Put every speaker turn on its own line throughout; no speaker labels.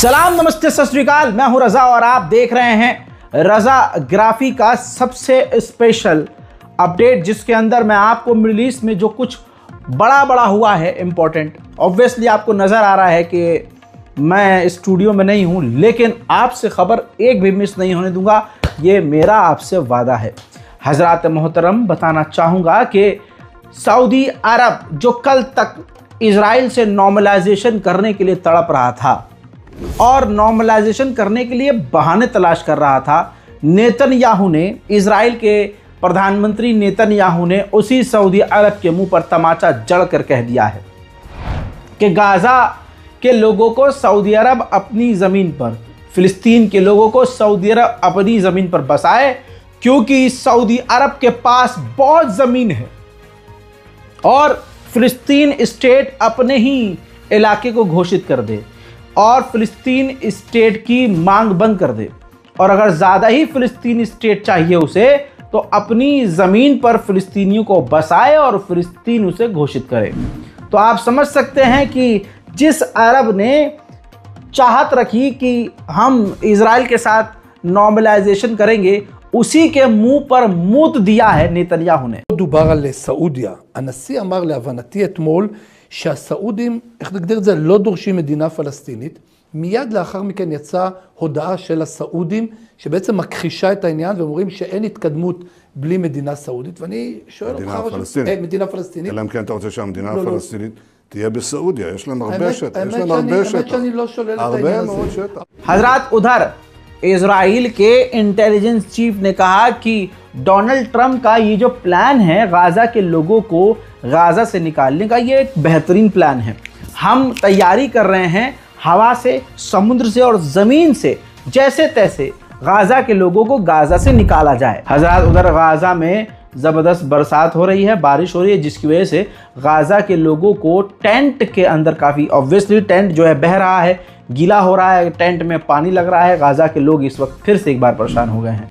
सलाम, नमस्ते, सत श्री अकाल। मैं हूं रजा और आप देख रहे हैं रजा ग्राफी का सबसे स्पेशल अपडेट, जिसके अंदर मैं आपको मिडिल ईस्ट में जो कुछ बड़ा हुआ है इंपॉर्टेंट। ऑब्वियसली आपको नज़र आ रहा है कि मैं स्टूडियो में नहीं हूं, लेकिन आपसे खबर एक भी मिस नहीं होने दूंगा, ये मेरा आपसे वादा है। हजरात मोहतरम, बताना चाहूँगा कि सऊदी अरब जो कल तक इजराइल से नॉर्मलाइजेशन करने के लिए तड़प रहा था और नॉर्मलाइजेशन करने के लिए बहाने तलाश कर रहा था, नेतन्याहू ने, इजराइल के प्रधानमंत्री नेतन्याहू ने उसी सऊदी अरब के मुंह पर तमाचा जड़ कर कह दिया है कि गाज़ा के लोगों को सऊदी अरब अपनी ज़मीन पर, फ़िलिस्तीन के लोगों को सऊदी अरब अपनी ज़मीन पर बसाए, क्योंकि सऊदी अरब के पास बहुत ज़मीन है और फ़िलिस्तीन स्टेट अपने ही इलाके को घोषित कर दे और फ़िलिस्तीन स्टेट की मांग बंद कर दे, और अगर ज़्यादा ही फ़िलिस्तीन स्टेट चाहिए उसे, तो अपनी ज़मीन पर फ़िलिस्तीनियों को बसाए और फ़िलिस्तीन उसे घोषित करे। तो आप समझ सकते हैं कि जिस अरब ने चाहत रखी कि हम इजराइल के साथ नॉर्मलाइजेशन करेंगे, उसी के मुंह पर मूत दिया है नेतन्याहू ने।
דובר על סעודיה. הנשיא אמר להבנתי אתמול שהסעודים, איך נגדיר את זה, לא דורשים מדינה פלסטינית. מיד לאחר מכן יצאה הודעה של הסעודים שבעצם מכחישה את העניין ואומרים שאין התקדמות בלי מדינה סעודית. ואני שואל אותך...
מדינה פלסטינית.
מדינה פלסטינית.
אלא אם כן אתה רוצה שהמדינה הפלסטינית תהיה בסעודיה. יש להם הרבה שטח.
האמת שאני לא שולל את העניין הזה.
הרבה מאוד שטח.
हजरात, उधर इजराइल के इंटेलिजेंस चीफ ने कहा कि डोनाल्ड ट्रंप का ये जो प्लान है गाज़ा के लोगों को गाज़ा से निकालने का, ये एक बेहतरीन प्लान है। हम तैयारी कर रहे हैं हवा से, समुद्र से और ज़मीन से, जैसे तैसे गाज़ा के लोगों को गाज़ा से निकाला जाए। हजरात, उधर गाज़ा में ज़बरदस्त बरसात हो रही है, बारिश हो रही है, जिसकी वजह से गाज़ा के लोगों को टेंट के अंदर काफ़ी, ऑब्वियसली टेंट जो है बह रहा है, गीला हो रहा है, टेंट में पानी लग रहा है। गाज़ा के लोग इस वक्त फिर से एक बार परेशान हो गए हैं।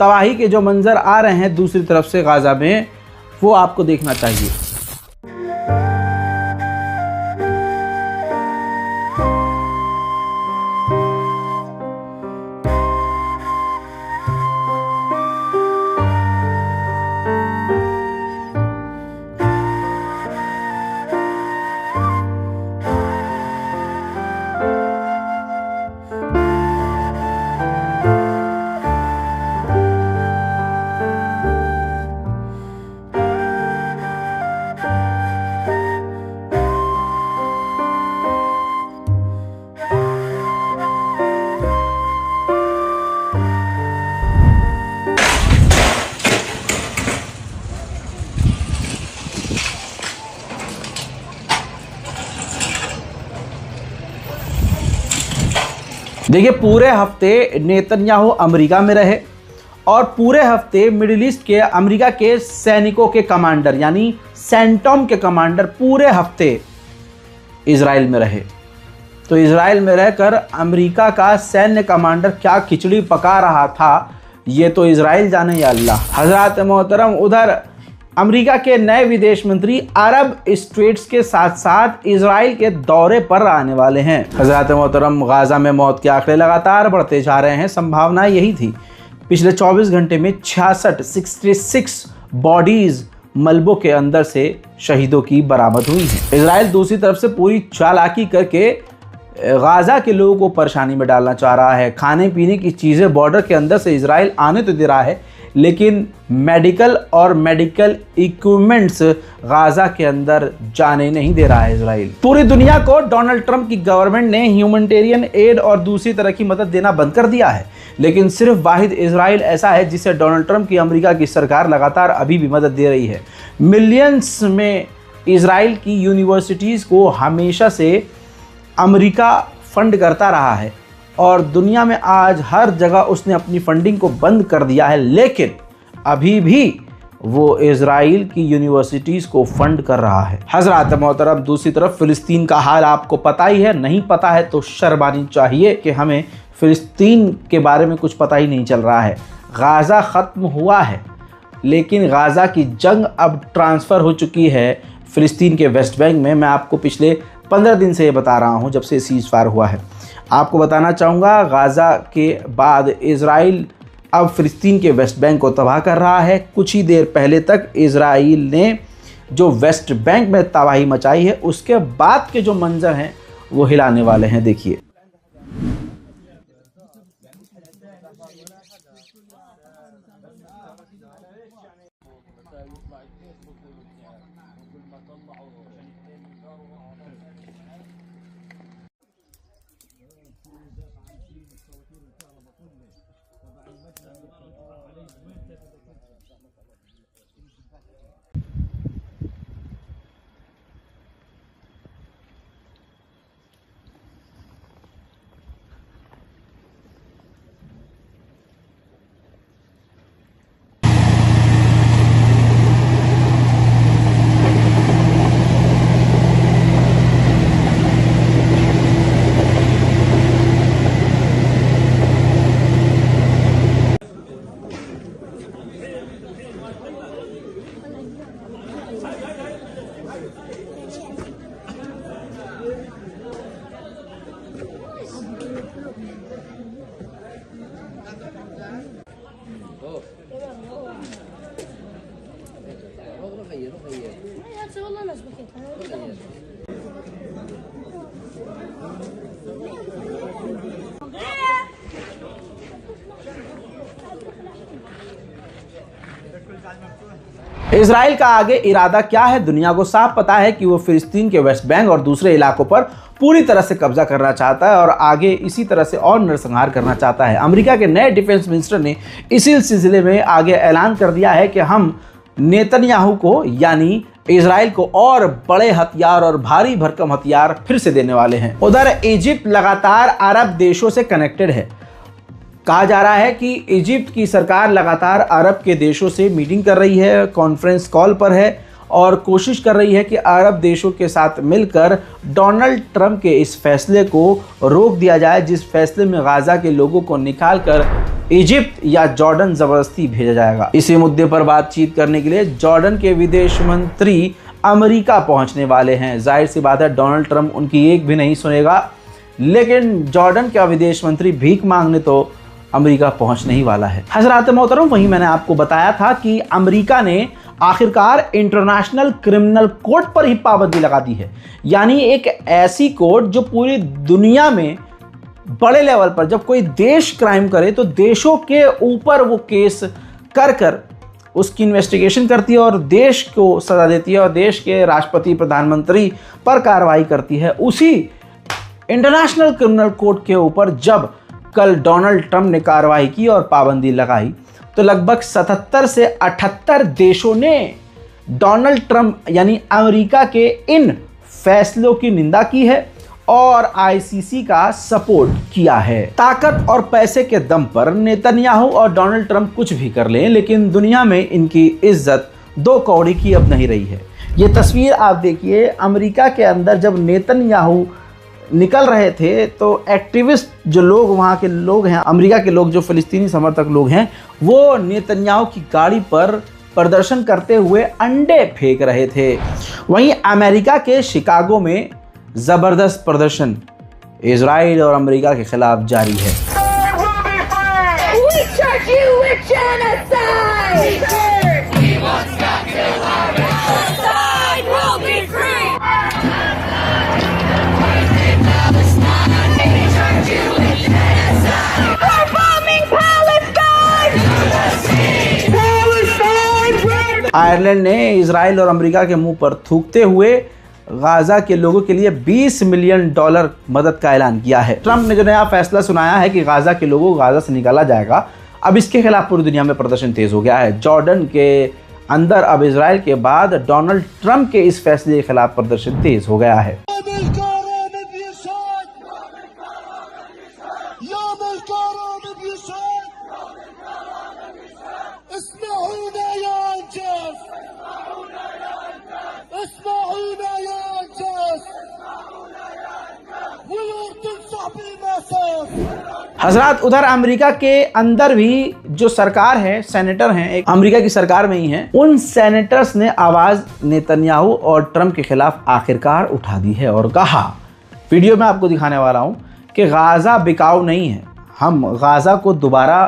तबाही के जो मंजर आ रहे हैं दूसरी तरफ से गाज़ा में, वो आपको देखना चाहिए। देखिए, पूरे हफ्ते नेतन्याहू अमेरिका में रहे और पूरे हफ्ते मिडिल ईस्ट के अमेरिका के सैनिकों के कमांडर यानी सेंटॉम के कमांडर पूरे हफ्ते इजराइल में रहे। तो इजराइल में रहकर अमेरिका का सैन्य कमांडर क्या खिचड़ी पका रहा था, ये तो इजराइल जाने या अल्लाह। हजरात मोहतरम, उधर अमेरिका के नए विदेश मंत्री अरब स्टेट्स के साथ साथ इजराइल के दौरे पर आने वाले हैं। हजरात मोहतरम, गाज़ा में मौत के आंकड़े लगातार बढ़ते जा रहे हैं। संभावना यही थी। पिछले 24 घंटे में 66 बॉडीज मलबों के अंदर से शहीदों की बरामद हुई है। इजराइल दूसरी तरफ से पूरी चालाकी करके गाज़ा के लोगों को परेशानी में डालना चाह रहा है। खाने पीने की चीज़ें बॉर्डर के अंदर से इजराइल आने तो दे रहा है, लेकिन मेडिकल और मेडिकल इक्विपमेंट्स गाज़ा के अंदर जाने नहीं दे रहा है इजराइल। पूरी दुनिया को डोनाल्ड ट्रंप की गवर्नमेंट ने ह्यूमैनिटेरियन एड और दूसरी तरह की मदद देना बंद कर दिया है, लेकिन सिर्फ वाहिद इजराइल ऐसा है जिसे डोनाल्ड ट्रंप की अमेरिका की सरकार लगातार अभी भी मदद दे रही है। मिलियंस में इजराइल की यूनिवर्सिटीज़ को हमेशा से अमेरिका फंड करता रहा है और दुनिया में आज हर जगह उसने अपनी फंडिंग को बंद कर दिया है, लेकिन अभी भी वो इजराइल की यूनिवर्सिटीज़ को फंड कर रहा है। हज़रात मोहतरम, दूसरी तरफ फ़िलिस्तीन का हाल आपको पता ही है। नहीं पता है तो शर्म आनी चाहिए कि हमें फ़िलिस्तीन के बारे में कुछ पता ही नहीं चल रहा है। गाज़ा ख़त्म हुआ है, लेकिन गाज़ा की जंग अब ट्रांसफ़र हो चुकी है फ़िलिस्तीन के वेस्ट बैंक में। मैं आपको पिछले 15 दिन से ये बता रहा हूँ, जब से सीज़ फायर हुआ है। आपको बताना चाहूँगा, गाज़ा के बाद इजराइल अब फ़िलिस्तीन के वेस्ट बैंक को तबाह कर रहा है। कुछ ही देर पहले तक इजराइल ने जो वेस्ट बैंक में तबाही मचाई है, उसके बाद के जो मंजर हैं वो हिलाने वाले हैं। देखिए, इजराइल का आगे इरादा क्या है? दुनिया को साफ पता है कि वो फ़िलिस्तीन के वेस्ट बैंक और दूसरे इलाकों पर पूरी तरह से कब्जा करना चाहता है और आगे इसी तरह से और नरसंहार करना चाहता है। अमेरिका के नए डिफेंस मिनिस्टर ने इसी सिलसिले में आगे ऐलान कर दिया है कि हम नेतन्याहू को यानी इजराइल को और बड़े हथियार और भारी भरकम हथियार फिर से देने वाले हैं। उधर इजिप्ट लगातार अरब देशों से कनेक्टेड है। कहा जा रहा है कि इजिप्ट की सरकार लगातार अरब के देशों से मीटिंग कर रही है, कॉन्फ्रेंस कॉल पर है और कोशिश कर रही है कि अरब देशों के साथ मिलकर डोनाल्ड ट्रंप के इस फैसले को रोक दिया जाए, जिस फैसले में गाज़ा के लोगों को निकालकर इजिप्ट या जॉर्डन ज़बरदस्ती भेजा जाएगा। इसी मुद्दे पर बातचीत करने के लिए जॉर्डन के विदेश मंत्री अमेरिका पहुंचने वाले हैं। जाहिर सी बात है, डोनाल्ड ट्रंप उनकी एक भी नहीं सुनेगा, लेकिन जॉर्डन का विदेश मंत्री भीख मांगने तो अमेरिका पहुंचने ही वाला है। हज़रात मोहतरम, वहीं मैंने आपको बताया था कि अमेरिका ने आखिरकार इंटरनेशनल क्रिमिनल कोर्ट पर ही पाबंदी लगा दी है, यानी एक ऐसी कोर्ट जो पूरी दुनिया में बड़े लेवल पर जब कोई देश क्राइम करे तो देशों के ऊपर वो केस कर उसकी इन्वेस्टिगेशन करती है और देश को सजा देती है और देश के राष्ट्रपति प्रधानमंत्री पर कार्रवाई करती है। उसी इंटरनेशनल क्रिमिनल कोर्ट के ऊपर जब कल डोनाल्ड ट्रंप ने कार्रवाई की और पाबंदी लगाई तो लगभग 77 से 78 देशों ने डोनाल्ड ट्रंप यानी अमेरिका के इन फैसलों की निंदा की है और आईसीसी का सपोर्ट किया है। ताकत और पैसे के दम पर नेतन्याहू और डोनाल्ड ट्रंप कुछ भी कर लें, लेकिन दुनिया में इनकी इज्जत दो कौड़ी की अब नहीं रही है। ये तस्वीर आप देखिए, अमेरिका के अंदर जब नेतन्याहू निकल रहे थे तो एक्टिविस्ट जो लोग वहाँ के लोग हैं, अमेरिका के लोग जो फ़िलिस्तीनी समर्थक लोग हैं, वो नेतन्याहू की गाड़ी पर प्रदर्शन करते हुए अंडे फेंक रहे थे। वहीं अमेरिका के शिकागो में ज़बरदस्त प्रदर्शन इजराइल और अमेरिका के खिलाफ जारी है। आयरलैंड ने इजराइल और अमेरिका के मुंह पर थूकते हुए गाज़ा के लोगों के लिए $20 मिलियन मदद का ऐलान किया है। ट्रंप ने जो नया फैसला सुनाया है कि गाज़ा के लोगों को गाज़ा से निकाला जाएगा, अब इसके खिलाफ पूरी दुनिया में प्रदर्शन तेज हो गया है। जॉर्डन के अंदर अब इजराइल के बाद डोनाल्ड ट्रंप के इस फैसले के खिलाफ प्रदर्शन तेज हो गया है। हजरात, उधर अमेरिका के अंदर भी जो सरकार है, सेनेटर हैं, एक अमेरिका की सरकार में ही हैं, उन सेनेटर्स ने आवाज नेतन्याहू और ट्रंप के खिलाफ आखिरकार उठा दी है और कहा, वीडियो में आपको दिखाने वाला हूं कि गाजा बिकाऊ नहीं है, हम गाजा को दोबारा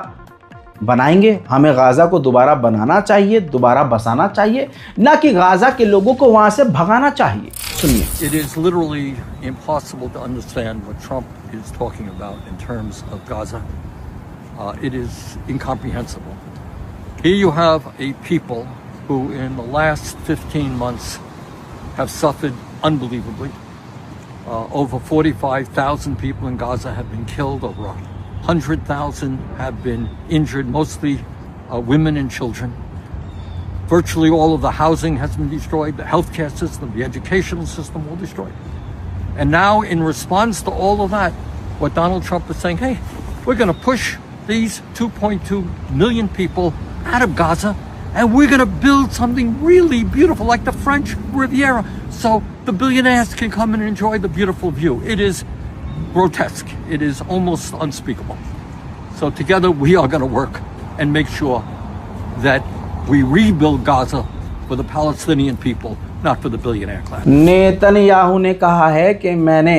बनाएंगे, हमें गाजा को दोबारा बनाना चाहिए, दोबारा बसाना चाहिए, ना कि गाजा के लोगों को वहां से भगाना चाहिए। सुनिए।
It is literally impossible to understand what Trump is talking about in terms of Gaza. It is incomprehensible. Here you have a people who in the last 15 months have suffered unbelievably. Over 45,000 people in Gaza have been killed, over 100,000 have been injured, mostly women and children. Virtually all of the housing has been destroyed, the healthcare system, the educational system, all destroyed. And now, in response to all of that, what Donald Trump is saying, hey, we're going to push these 2.2 million people out of Gaza, and we're going to build something really beautiful like the French Riviera, so the billionaires can come and enjoy the beautiful view. It is grotesque. It is almost unspeakable. So together we are going to work and make sure that we rebuild Gaza for the Palestinian people, not for the billionaire class.
Netanyahu ने कहा है कि मैंने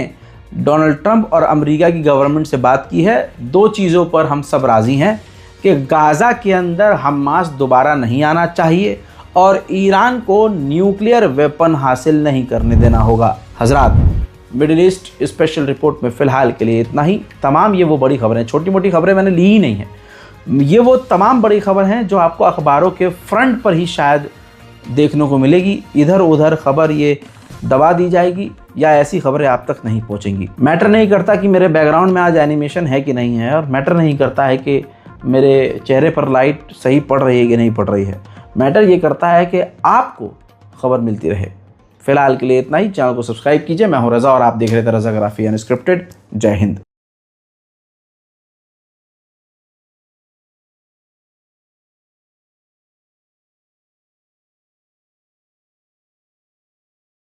Donald Trump और America की government से बात की है, दो चीज़ों पर हम सब राज़ी हैं कि गाज़ा के अंदर हमास दोबारा नहीं आना चाहिए और ईरान को न्यूक्लियर वेपन हासिल नहीं करने देना होगा। हजरात, मिडिल ईस्ट स्पेशल रिपोर्ट में फ़िलहाल के लिए इतना ही। तमाम ये वो बड़ी खबरें, छोटी मोटी खबरें मैंने ली ही नहीं हैं, ये वो तमाम बड़ी खबर हैं जो आपको अखबारों के फ्रंट पर ही शायद देखने को मिलेगी। इधर उधर खबर ये दबा दी जाएगी या ऐसी खबरें आप तक नहीं पहुंचेंगी। मैटर नहीं करता कि मेरे बैकग्राउंड में आज एनिमेशन है कि नहीं है, और मैटर नहीं करता है कि मेरे चेहरे पर लाइट सही पड़ रही है कि नहीं पड़ रही है। मैटर ये करता है कि आपको खबर मिलती रहे। फिलहाल के लिए इतना ही। चैनल को सब्सक्राइब कीजिए। मैं हूं रज़ा और आप देख रहे थे रज़ाग्राफी अनस्क्रिप्टेड। जय हिंद।